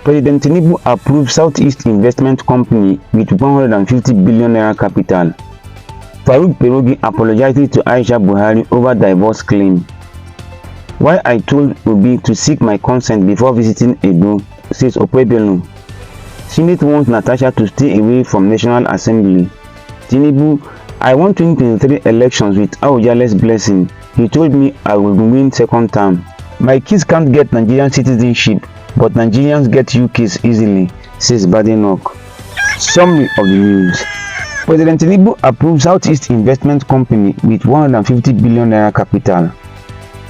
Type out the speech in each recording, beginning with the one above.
President Tinubu approved Southeast Investment Company with 150 billion naira capital. Farouk Perogi apologizes to Aisha Buhari over divorce claim. Why I told Obi to seek my consent before visiting Edo, says Okpebholo. Senate wants Natasha to stay away from National Assembly. Tinubu, I won 2023 elections with Awujale's blessing. He told me I will win second term. My kids can't get Nigerian citizenship, but Nigerians get UKs easily, says Badenoch. Summary of the news. President Tinubu approved Southeast Investment Company with 150 billion naira capital.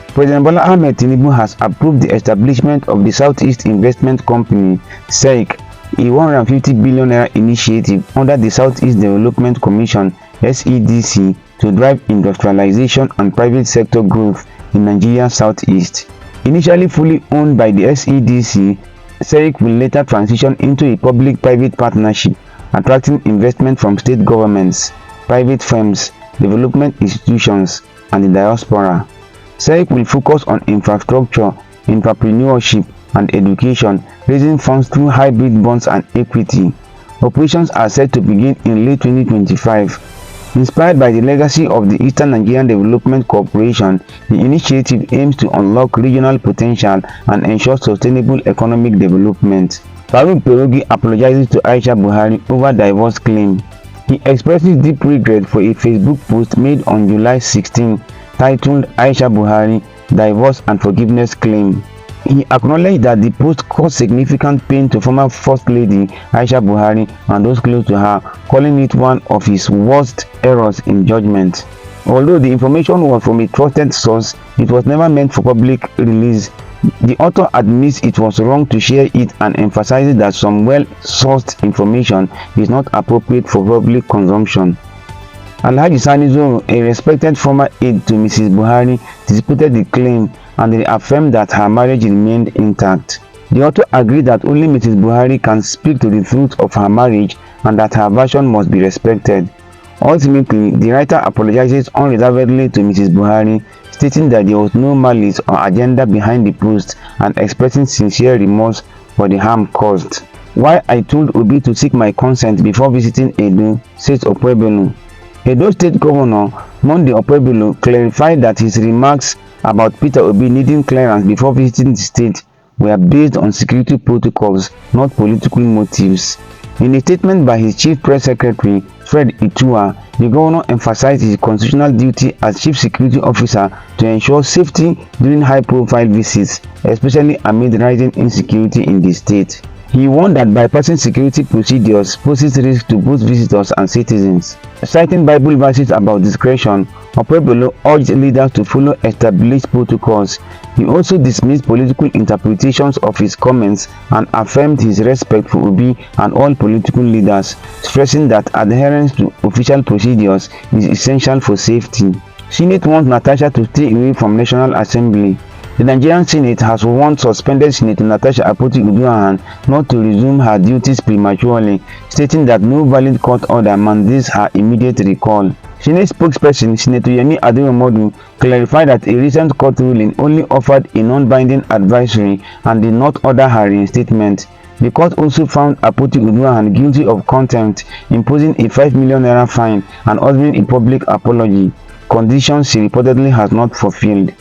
President Bola Ahmed Tinubu has approved the establishment of the Southeast Investment Company (SEIC), a 150 billion naira initiative under the Southeast Development Commission (SEDC) to drive industrialization and private sector growth in Nigeria's southeast. Initially fully owned by the SEDC, SEIC will later transition into a public-private partnership, attracting investment from state governments, private firms, development institutions, and the diaspora. SEIC will focus on infrastructure, entrepreneurship, and education, raising funds through hybrid bonds and equity. Operations are set to begin in late 2025. Inspired by the legacy of the Eastern Nigerian Development Corporation, the initiative aims to unlock regional potential and ensure sustainable economic development. Farouk Perogi apologizes to Aisha Buhari over divorce claim. He expresses deep regret for a Facebook post made on July 16 titled Aisha Buhari, Divorce and Forgiveness Claim. He acknowledged that the post caused significant pain to former First Lady Aisha Buhari and those close to her, calling it one of his worst errors in judgment. Although the information was from a trusted source, it was never meant for public release. The author admits it was wrong to share it and emphasizes that some well-sourced information is not appropriate for public consumption. Alhaji Sani Zoro, a respected former aide to Mrs. Buhari, disputed the claim and reaffirmed that her marriage remained intact. The author agreed that only Mrs. Buhari can speak to the truth of her marriage and that her version must be respected. Ultimately, the writer apologizes unreservedly to Mrs. Buhari, stating that there was no malice or agenda behind the post and expressing sincere remorse for the harm caused. Why I told Obi to seek my consent before visiting Edo, says Okpebholo. Edo State Governor Monday Okpebholo clarified that his remarks about Peter Obi needing clearance before visiting the state were based on security protocols, not political motives. In a statement by his chief press secretary, Fred Itua, the governor emphasized his constitutional duty as chief security officer to ensure safety during high-profile visits, especially amid rising insecurity in the state. He warned that bypassing security procedures poses risk to both visitors and citizens. Citing Bible verses about discretion, Okpebholo urged leaders to follow established protocols. He also dismissed political interpretations of his comments and affirmed his respect for Obi and all political leaders, stressing that adherence to official procedures is essential for safety. Senate wants Natasha to stay away from National Assembly. The Nigerian Senate has once suspended Senator Natasha Akpoti-Uduaghan not to resume her duties prematurely, stating that no valid court order mandates her immediate recall. Senate spokesperson Senator Yemi Aderomodu clarified that a recent court ruling only offered a non-binding advisory and did not order her reinstatement. The court also found Akpoti-Uduaghan guilty of contempt, imposing a 5 million naira fine and ordering a public apology, conditions she reportedly has not fulfilled.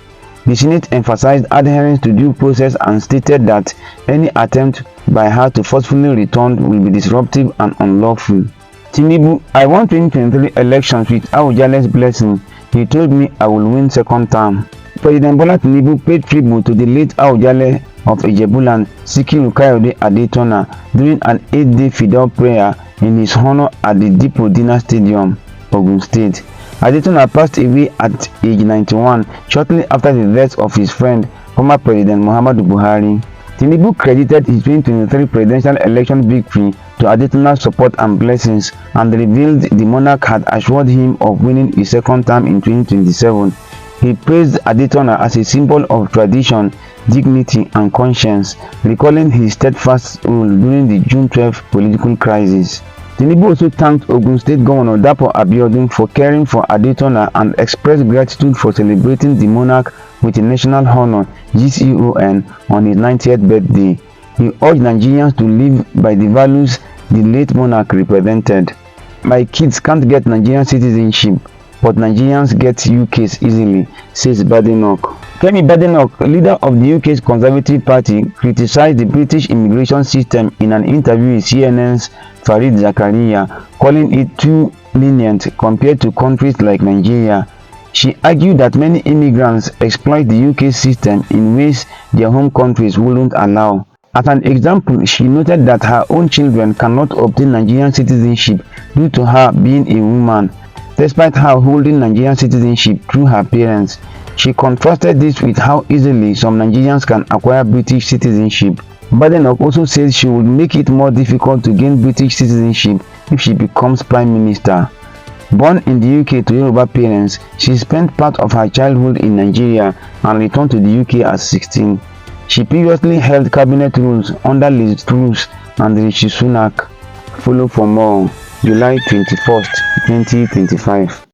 The Senate emphasized adherence to due process and stated that any attempt by her to forcefully return will be disruptive and unlawful. Tinubu, I won 2023 elections with Awujale's blessing. He told me I will win second term. President Bola Tinubu paid tribute to the late Awujale of Ijebuland, Sikiru Kayode Adetona, during an 8-day fidel prayer in his honor at the Dipo Dinner Stadium, Ogun State. Adetona passed away at age 91 shortly after the death of his friend, former President Muhammadu Buhari. Tinubu credited his 2023 presidential election victory to Adetona's support and blessings and revealed the monarch had assured him of winning a second term in 2027. He praised Adetona as a symbol of tradition, dignity, and conscience, recalling his steadfast rule during the June 12 political crisis. Tinubu also thanked Ogun State Governor Dapo Abiodun for caring for Adetona and expressed gratitude for celebrating the monarch with a national honor (GCON) on his 90th birthday. He urged Nigerians to live by the values the late monarch represented. "My kids can't get Nigerian citizenship, but Nigerians get UK's easily," says Badenoch. Kemi Badenoch, leader of the UK's Conservative Party, criticized the British immigration system in an interview with CNN's Fareed Zakaria, calling it too lenient compared to countries like Nigeria. She argued that many immigrants exploit the UK system in ways their home countries wouldn't allow. As an example, she noted that her own children cannot obtain Nigerian citizenship due to her being a woman, despite her holding Nigerian citizenship through her parents. She contrasted this with how easily some Nigerians can acquire British citizenship. Badenoch also said she would make it more difficult to gain British citizenship if she becomes Prime Minister. Born in the UK to Yoruba parents, she spent part of her childhood in Nigeria and returned to the UK at 16. She previously held cabinet roles under Liz Truss and Rishi Sunak. Follow for more. July 21st, 2025.